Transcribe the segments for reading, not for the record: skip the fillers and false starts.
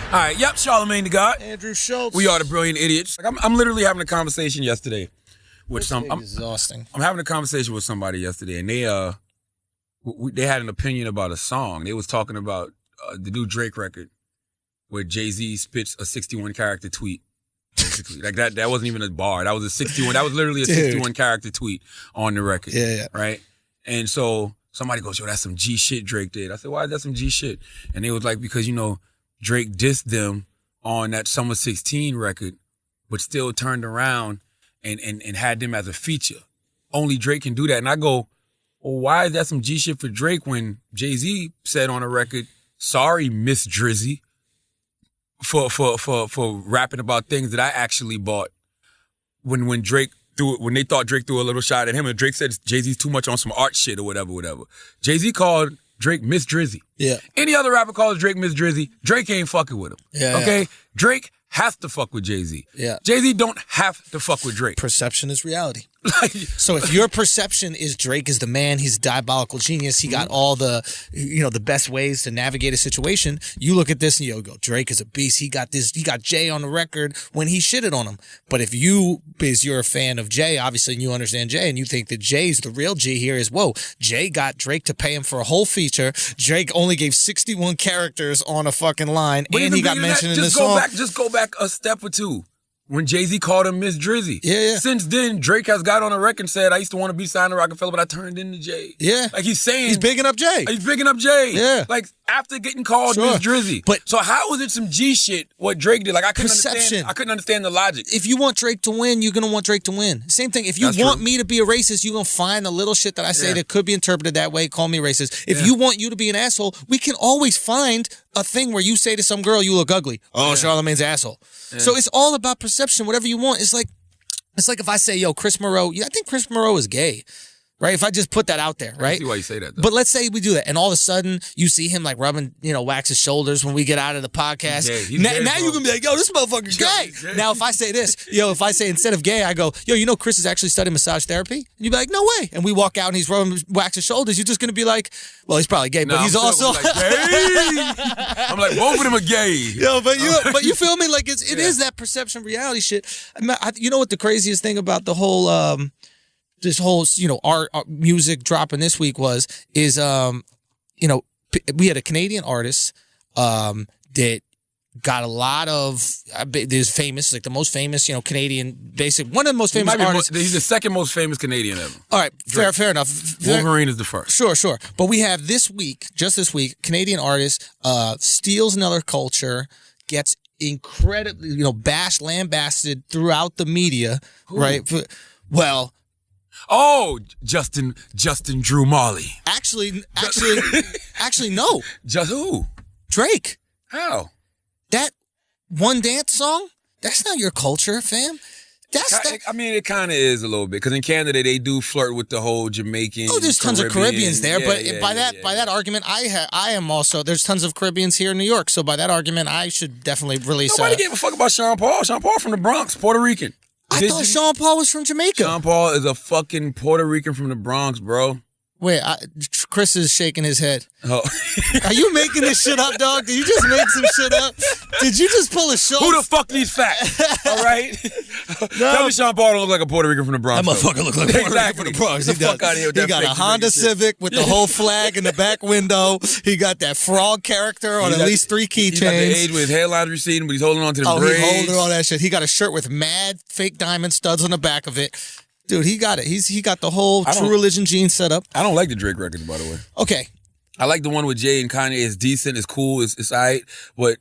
All right, yep, Charlamagne the God. Andrew Schultz. We are the brilliant idiots. Like, I'm literally having a conversation yesterday with exhausting. I'm having a conversation with somebody yesterday, and they had an opinion about a song. They was talking about the new Drake record where Jay-Z spits a 61 character tweet. Basically, like that wasn't even a bar. That was a 61. That was literally a 61 character tweet on the record. Yeah. Right. And so somebody goes, "Yo, that's some G shit Drake did." I said, "Why is that some G shit?" And they was like, "Because Drake dissed them on that Summer 16 record, but still turned around and had them as a feature. Only Drake can do that." And I go, "Well, why is that some G shit for Drake when Jay-Z said on a record, 'Sorry, Miss Drizzy,' for rapping about things that I actually bought when they thought Drake threw a little shot at him, and Drake said Jay-Z's too much on some art shit or whatever. Jay-Z called Drake Miss Drizzy. Yeah. Any other rapper calls Drake Miss Drizzy, Drake ain't fucking with him. Yeah. Okay? Drake has to fuck with Jay-Z. Yeah. Jay-Z don't have to fuck with Drake. Perception is reality. So if your perception is Drake is the man, he's a diabolical genius, he got all the the best ways to navigate a situation, you look at this and you go, Drake is a beast. He got Jay on the record when he shitted on him. But if you're a fan of Jay, obviously, and you understand Jay, and you think that Jay's the real G here is, whoa, Jay got Drake to pay him for a whole feature. Drake only gave 61 characters on a fucking line, and he got mentioned in the song. Just go back a step or two. When Jay-Z called him Miss Drizzy. Yeah. Since then, Drake has got on a record and said, "I used to want to be signed to Rockefeller, but I turned into Jay." Yeah. Like he's saying. He's bigging up Jay. Yeah. Like after getting called Miss Drizzy. So how was it some G shit what Drake did? Like I couldn't understand the logic. If you want Drake to win, you're going to want Drake to win. Same thing. If you want me to be a racist, you're going to find the little shit that I say that could be interpreted that way. Call me racist. If you want you to be an asshole, we can always find a thing where you say to some girl, "You look ugly." Oh, Charlamagne's asshole. Yeah. So it's all about perception. Whatever you want. It's like if I say, "Yo, Chris Moreau," I think Chris Moreau is gay. Right? If I just put that out there, right? I see why you say that, though. But let's say we do that, and all of a sudden you see him like rubbing, wax his shoulders when we get out of the podcast. He's gay, now you can be like, "Yo, this motherfucker's gay." Now if I say this, if I say instead of gay, I go, "Yo, Chris is actually studying massage therapy," and you'd be like, "No way!" And we walk out and he's rubbing wax his shoulders. You're just gonna be like, "Well, he's probably gay, but he's also." Like, gay. I'm like, both of them are gay. Yo, but you feel me? Like it is that perception reality shit. You know what the craziest thing about the whole this whole art music dropping this week is we had a Canadian artist that got a lot of there's famous, like the most famous Canadian one of the most famous artists. He's the second most famous Canadian ever. All right, fair enough. Wolverine is the first. Sure. But we have just this week, Canadian artist steals another culture, gets incredibly lambasted throughout the media. Who? Right? Well. Oh, Justin Drew Marley. Actually, no. Just who? Drake. How? That One Dance song? That's not your culture, fam. I mean, it kind of is a little bit because in Canada they do flirt with the whole Jamaican. Oh, there's tons of Caribbeans there, but by that argument, I am also. There's tons of Caribbeans here in New York, so by that argument, I should definitely release. Nobody gave a fuck about Sean Paul. Sean Paul from the Bronx, Puerto Rican. I thought Sean Paul was from Jamaica. Sean Paul is a fucking Puerto Rican from the Bronx, bro. Wait, Chris is shaking his head. Oh. Are you making this shit up, dog? Did you just make some shit up? Did you just pull a show? Who the fuck needs facts? All right? No. Tell me Sean Paul don't look like a Puerto Rican from the Bronx. That motherfucker look like a Puerto Rican from the Bronx. Get the fuck out of here with that. He got a Honda Civic with the whole flag in the back window. He got that frog character on at least 3 keychains. He got the age with his hairline receding, but he's holding on to the braids. He's holding all that shit. He got a shirt with mad fake diamond studs on the back of it. Dude, he got it. He got the whole True Religion jeans set up. I don't like the Drake records, by the way. Okay. I like the one with Jay and Kanye. It's decent. It's cool. It's all right. But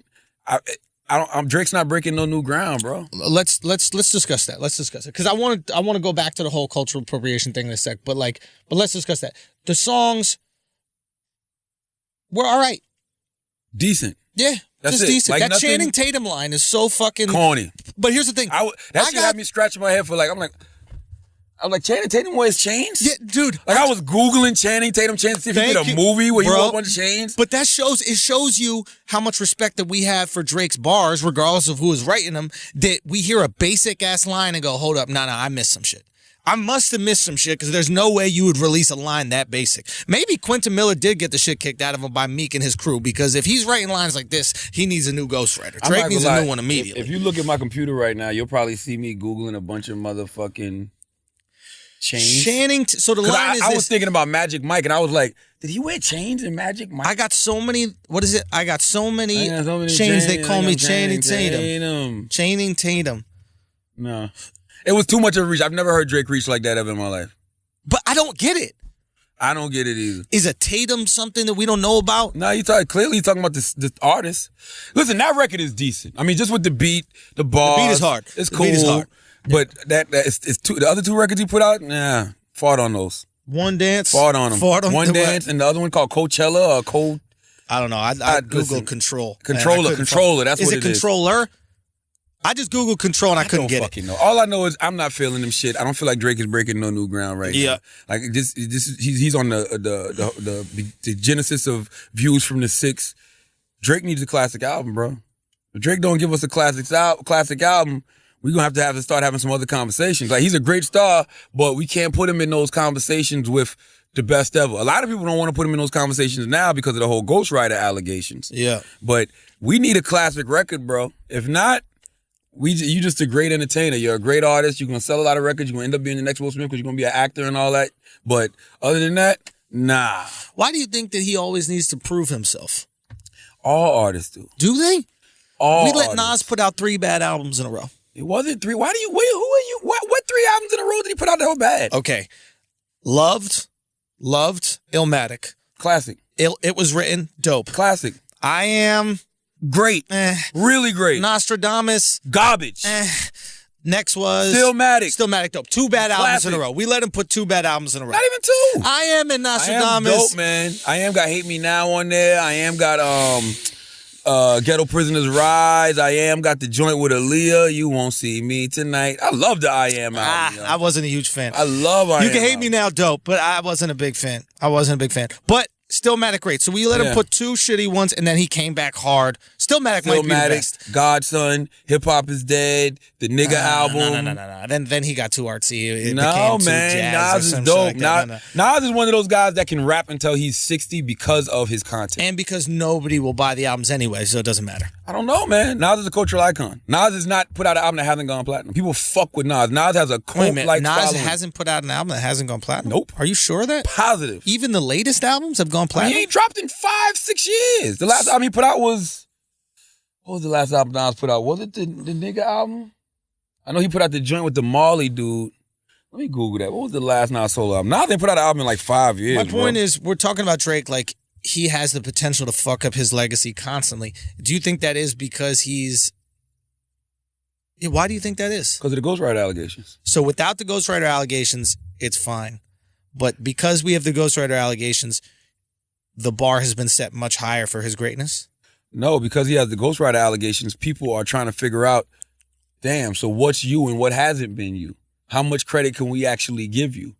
Drake's not breaking no new ground, bro. Let's discuss that. Let's discuss it because I want to go back to the whole cultural appropriation thing in a sec. But let's discuss that. The songs were all right. Decent. Yeah. That's just decent. Like that Channing Tatum line is so fucking corny. But here's the thing. That shit had me scratching my head for I'm like, Channing Tatum wears chains? Yeah, dude. I was Googling Channing Tatum chains to see if he did a movie where he wore a bunch of chains. But it shows you how much respect that we have for Drake's bars, regardless of who is writing them, that we hear a basic-ass line and go, hold up, no, I missed some shit. I must have missed some shit because there's no way you would release a line that basic. Maybe Quentin Miller did get the shit kicked out of him by Meek and his crew, because if he's writing lines like this, he needs a new ghostwriter. Drake needs a new one immediately. If you look at my computer right now, you'll probably see me Googling a bunch of motherfucking chains. So the line is I was thinking about Magic Mike, and I was like, did he wear chains in Magic Mike? I got so many, I got so many chains, they call me Channing Tatum. Channing Tatum. No. It was too much of a reach. I've never heard Drake reach like that ever in my life. But I don't get it. I don't get it either. Is a Tatum something that we don't know about? No, clearly you're talking about this artist. Listen, that record is decent. I mean, just with the beat, the bars. The beat is hard. It's cool. The beat is hard. But the other two records he put out, fought on those. One Dance. Fought on them. One Dance, and the other one called Coachella or Cold. I don't know. I Googled Control. Controller. That's what it is. Is it Controller? I just Googled Control and I couldn't get it. Know. All I know is I'm not feeling them shit. I don't feel like Drake is breaking no new ground right now. Like he's on the genesis of Views from the Six. Drake needs a classic album, bro. If Drake don't give us a classic album, we're gonna have to start having some other conversations. Like, he's a great star, but we can't put him in those conversations with the best ever. A lot of people don't want to put him in those conversations now because of the whole ghostwriter allegations. Yeah. But we need a classic record, bro. If not, you just a great entertainer. You're a great artist. You're going to sell a lot of records. You're going to end up being the next Will Smith because you're going to be an actor and all that. But other than that, nah. Why do you think that he always needs to prove himself? All artists do. Do they? We let Nas put out 3 bad albums in a row. It wasn't 3. Why do you, who are you? What 3 albums in a row did he put out that were bad? Okay. Loved, Illmatic. Classic. It was written, dope. Classic. I Am... Great. Really great. Nostradamus. Garbage. Next was... Stillmatic, dope. 2 bad albums in a row. We let him put 2 bad albums in a row. Not even 2. I Am and Nostradamus. I Am dope, man. I Am got Hate Me Now on there. I Am got Ghetto Prisoners Rise. I Am got the joint with Aaliyah. You Won't See Me Tonight. I love the I Am album. I wasn't a huge fan. I love I Am. You Can Hate Me Now, dope, but I wasn't a big fan. But... Stillmatic great. So we let him put 2 shitty ones, and then he came back hard. Stillmatic might be the best. Godson, Hip Hop Is Dead, the Nigga album. No. Then he got too artsy. It no, became man. too jazz Nas is dope. like Nas is one of those guys that can rap until he's 60 because of his content. And because nobody will buy the albums anyway, so it doesn't matter. I don't know, man. Nas is a cultural icon. Nas has not put out an album that hasn't gone platinum. People fuck with Nas. Nas has a cult-like Nas following. hasn't put out an album that hasn't gone platinum? Nope. Are you sure of that? Positive. Even the latest albums have gone platinum? He ain't dropped in 5-6 years. The last album he put out was... What was the last album Nas put out? Was it the Nigga album? I know he put out the joint with the Marley dude. Let me Google that. What was the last Nas solo album? Nas didn't put out an album in like 5 years. My point is, we're talking about Drake like he has the potential to fuck up his legacy constantly. Do you think that is because he's... Why do you think that is? Because of the ghostwriter allegations. So without the ghostwriter allegations, it's fine. But because we have the ghostwriter allegations, the bar has been set much higher for his greatness? No, because he has the ghostwriter allegations, people are trying to figure out, damn, so what's you and what hasn't been you? How much credit can we actually give you?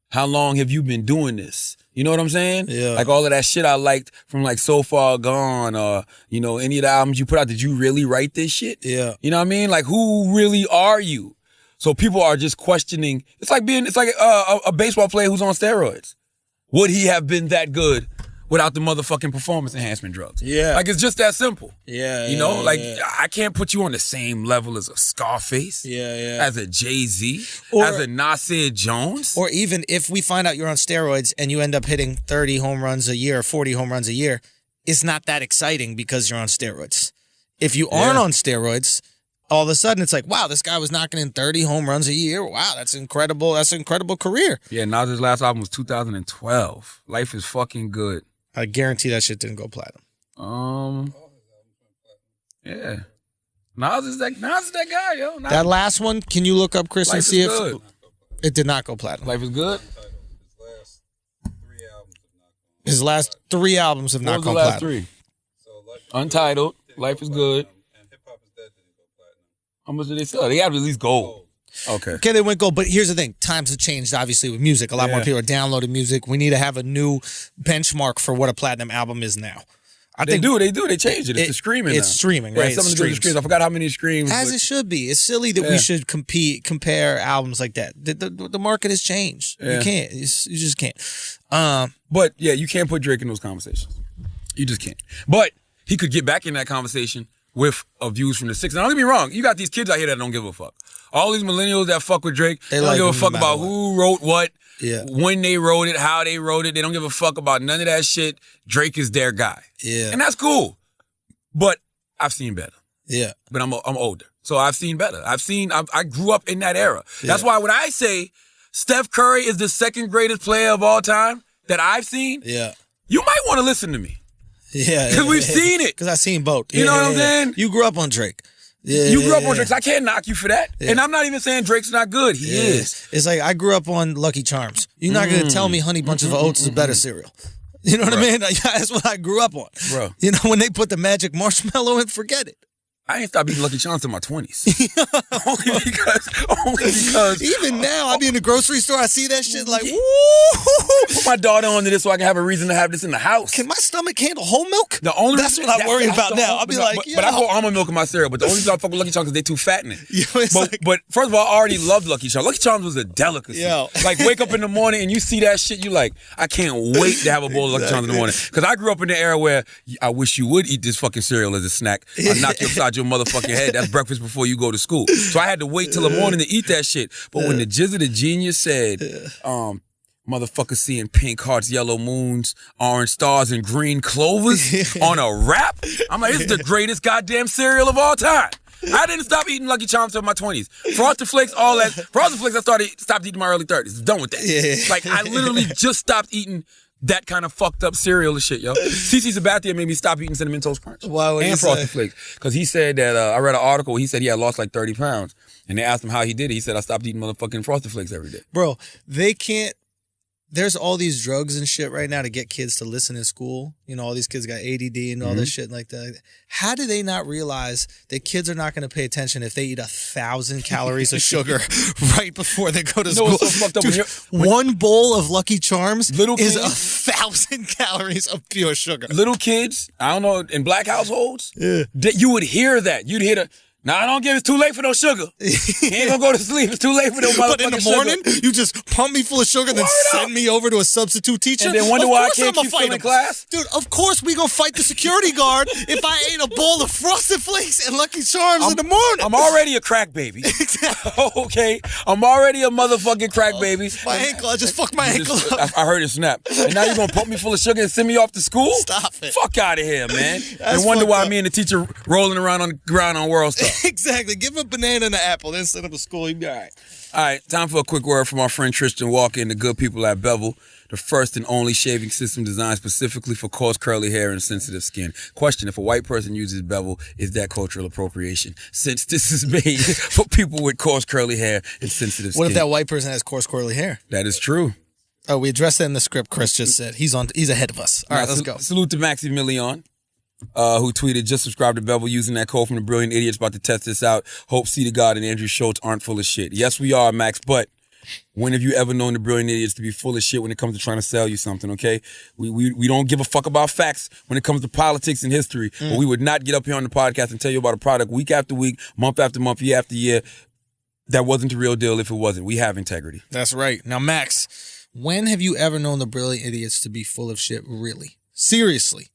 How long have you been doing this? You know what I'm saying? Yeah. Like all of that shit I liked from like So Far Gone or, you know, any of the albums you put out, did you really write this shit? Yeah. You know what I mean? Like, who really are you? So people are just questioning. It's like a baseball player who's on steroids. Would he have been that good without the motherfucking performance enhancement drugs? Yeah. Like, it's just that simple. Yeah. You know, I can't put you on the same level as a Scarface. Yeah. As a Jay-Z. Or- as a Nasir Jones. Or even if we find out you're on steroids and you end up hitting 30 home runs a year, 40 home runs a year, it's not that exciting because you're on steroids. If you aren't on steroids, all of a sudden it's like, wow, this guy was knocking in 30 home runs a year. Wow, that's incredible. That's an incredible career. Yeah, Nas's last album was 2012. Life is fucking good. I guarantee that shit didn't go platinum. Yeah. Nas is that guy, yo. That last one, can you look up, Chris, and see if good. it did not go platinum? Life is good. His last 3 albums have not gone What was the last platinum. 3? Untitled, Life is Good. How much did they sell? They had at least gold. Okay, they went gold. But here's the thing. Times have changed, obviously, with music. A lot more people are downloading music. We need to have a new benchmark for what a platinum album is now. They do. They changed it. It's the streaming now. It's streaming, right? Yeah, something to do with the streams. I forgot how many streams. As it should be. It's silly that we should compare albums like that. The market has changed. You can't. You just can't. But yeah, you can't put Drake in those conversations. You just can't. But he could get back in that conversation with views from the 60s. Now, don't get me wrong. You got these kids out here that don't give a fuck. All these millennials that fuck with Drake, they don't give a fuck about who wrote what, when they wrote it, how they wrote it. They don't give a fuck about none of that shit. Drake is their guy. Yeah. And that's cool. But I've seen better. Yeah. But I'm older. So I've seen better. I grew up in that era. Yeah. That's why when I say Steph Curry is the second greatest player of all time that I've seen, you might want to listen to me. Yeah. Because we've seen it. Because I've seen both. You know what I'm saying? You grew up on Drake. You grew up on Drake. So I can't knock you for that. Yeah. And I'm not even saying Drake's not good. He is. It's like I grew up on Lucky Charms. You're not going to tell me Honey Bunches of Oats is a better cereal. You know what I mean? That's what I grew up on. Bro. You know, when they put the magic marshmallow in, forget it. I ain't stopped eating Lucky Charms in my 20s. only because. Even now, I be in the grocery store, I see that shit like, woo! Put my daughter onto this so I can have a reason to have this in the house. Can my stomach handle whole milk? That's what I worry about now. I'll be like, but I put almond milk in my cereal, but the only reason I fuck with Lucky Charms is they too fattening. But first of all, I already loved Lucky Charms. Lucky Charms was a delicacy. Like, wake up in the morning and you see that shit, you like, I can't wait to have a bowl of Lucky Charms in the morning. Because I grew up in the era where I wish you would eat this fucking cereal as a snack. I'll knock you upside your motherfucking head. That's breakfast before you go to school. So I had to wait till the morning to eat that shit. But when the Jizza the Genius said, motherfuckers seeing pink hearts, yellow moons, orange stars, and green clovers on a wrap, I'm like, it's the greatest goddamn cereal of all time. I didn't stop eating Lucky Charms until my 20s. Frosted Flakes, all that. Frosted Flakes, stopped eating in my early 30s. Done with that. Like, I literally just stopped eating that kind of fucked up cereal and shit, yo. CC Sabathia made me stop eating Cinnamon Toast Crunch. Why would and Frosted Flakes. Because he said that, I read an article where he said he had lost like 30 pounds. And they asked him how he did it. He said, I stopped eating motherfucking Frosted Flakes every day. Bro, they can't. There's all these drugs and shit right now to get kids to listen in school. You know, all these kids got ADD and all this shit like that. How do they not realize that kids are not going to pay attention if they eat 1,000 calories of sugar right before they go to school? What's so fucked up? Dude, one bowl of Lucky Charms is kids, 1,000 calories of pure sugar. Little kids, I don't know, in black households, you would hear that. You'd hear the... Nah, I don't give. It's too late for no sugar. He ain't gonna go to sleep. It's too late for no motherfucking sugar. But in the morning, you just pump me full of sugar, then send me over to a substitute teacher. And then wonder why I can't keep in class. Dude, of course we gonna fight the security guard if I ate a bowl of Frosted Flakes and Lucky Charms in the morning. I'm already a crack baby. Okay, I'm already a motherfucking crack baby. My ankle, I just fucked my ankle up. I heard it snap. And now you're gonna pump me full of sugar and send me off to school? Stop it. Fuck out of here, man. And wonder why me and the teacher rolling around on the ground on World Star. Exactly. Give him a banana and an apple, then send him to school. He'll be all right. All right, time for a quick word from our friend Tristan Walker and the good people at Bevel, the first and only shaving system designed specifically for coarse curly hair and sensitive skin. Question: if a white person uses Bevel, is that cultural appropriation? Since this is made for people with coarse curly hair and sensitive skin. What if that white person has coarse curly hair? That is true. Oh, we addressed that in the script. Chris just said he's ahead of us. All right, let's go. Salute to Maxi Million. Who tweeted, just subscribe to Bevel using that code from the Brilliant Idiots, about to test this out. Hope C to God and Andrew Schultz aren't full of shit. Yes, we are, Max, but when have you ever known the Brilliant Idiots to be full of shit when it comes to trying to sell you something, okay? We don't give a fuck about facts when it comes to politics and history, but we would not get up here on the podcast and tell you about a product week after week, month after month, year after year that wasn't the real deal if it wasn't. We have integrity. That's right. Now, Max, when have you ever known the Brilliant Idiots to be full of shit, really? Seriously.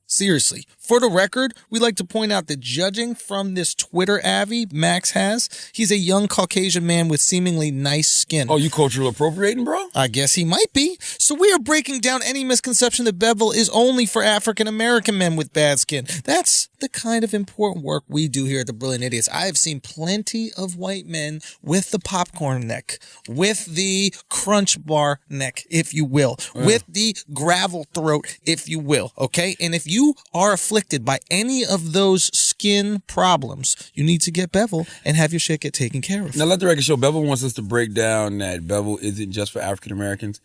For the record, we like to point out that judging from this Twitter avi Max has, he's a young Caucasian man with seemingly nice skin. Oh, you cultural appropriating, bro? I guess he might be. So we are breaking down any misconception that Bevel is only for African-American men with bad skin. That's the kind of important work we do here at the Brilliant Idiots. I have seen plenty of white men with the popcorn neck, with the crunch bar neck, if you will, with the gravel throat, if you will, okay? And if you are afflicted by any of those skin problems, you need to get Bevel and have your shit get taken care of. Now, let the record show, Bevel wants us to break down that Bevel isn't just for African Americans.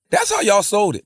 That's how y'all sold it.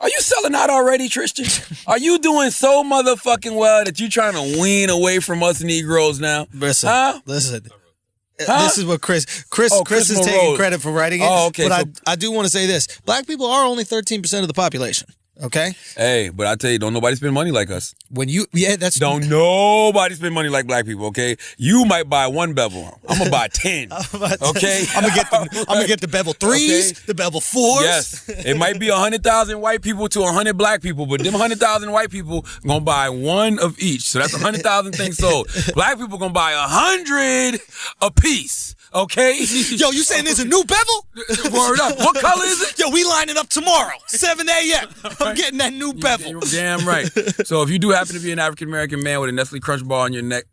Are you selling out already, Tristan? Are you doing so motherfucking well that you trying to wean away from us Negroes now? Listen. Huh? This is what Chris is taking credit for writing it. Oh, okay. But I do want to say this. Black people are only 13% of the population. Okay. Hey, but I tell you, don't nobody spend money like us. That's Don't nobody spend money like black people. Okay, you might buy one bevel. I'm gonna buy 10. Okay, I'm gonna get the bevel 3s, Okay. the bevel 4s. Yes, it might be 100,000 white people to 100 black people, but them 100,000 white people gonna buy one of each. So that's 100,000 things sold. Black people gonna buy 100 a piece. Okay. Yo, you saying there's a new bevel? Word up. What color is it? Yo, we lining up tomorrow, 7 a.m. I'm getting that new bevel. You're damn right. So if you do happen to be an African American man with a Nestle Crunch bar on your neck,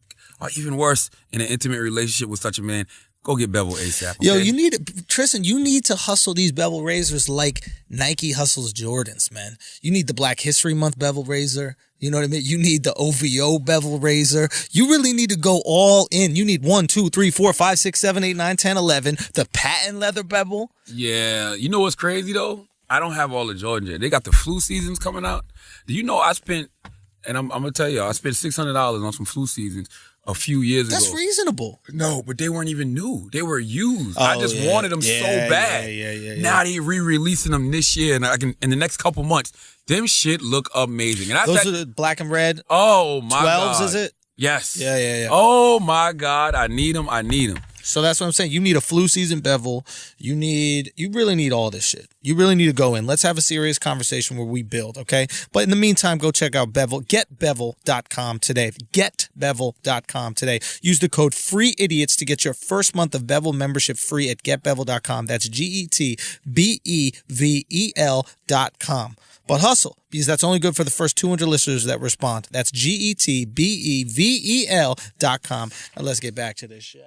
or even worse, in an intimate relationship with such a man, go get bevel ASAP. Okay? Yo, Tristan, you need to hustle these bevel razors like Nike hustles Jordans, man. You need the Black History Month bevel razor. You know what I mean? You need the OVO bevel razor. You really need to go all in. You need 1, 2, 3, 4, 5, 6, 7, 8, 9, 10, 11. The patent leather bevel. Yeah. You know what's crazy, though? I don't have all the Jordans yet. They got the flu seasons coming out. Do you know I spent, and I'm going to tell you, I spent $600 on some flu seasons a few years ago. That's reasonable. No, but they weren't even new. They were used. I just wanted them so bad. Yeah. Now they re-releasing them this year, and in the next couple months, them shit look amazing. And Those are the black and red. Oh my 12s, God. is it? Yes. Yeah. Oh my God, I need them. So that's what I'm saying. You need a flu season bevel. You really need all this shit. You really need to go in. Let's have a serious conversation where we build, okay? But in the meantime, go check out Bevel. GetBevel.com today. GetBevel.com today. Use the code FREEIDIOTS to get your first month of Bevel membership free at GetBevel.com. That's GetBevel.com. But hustle, because that's only good for the first 200 listeners that respond. That's GetBevel.com. Now let's get back to this shit.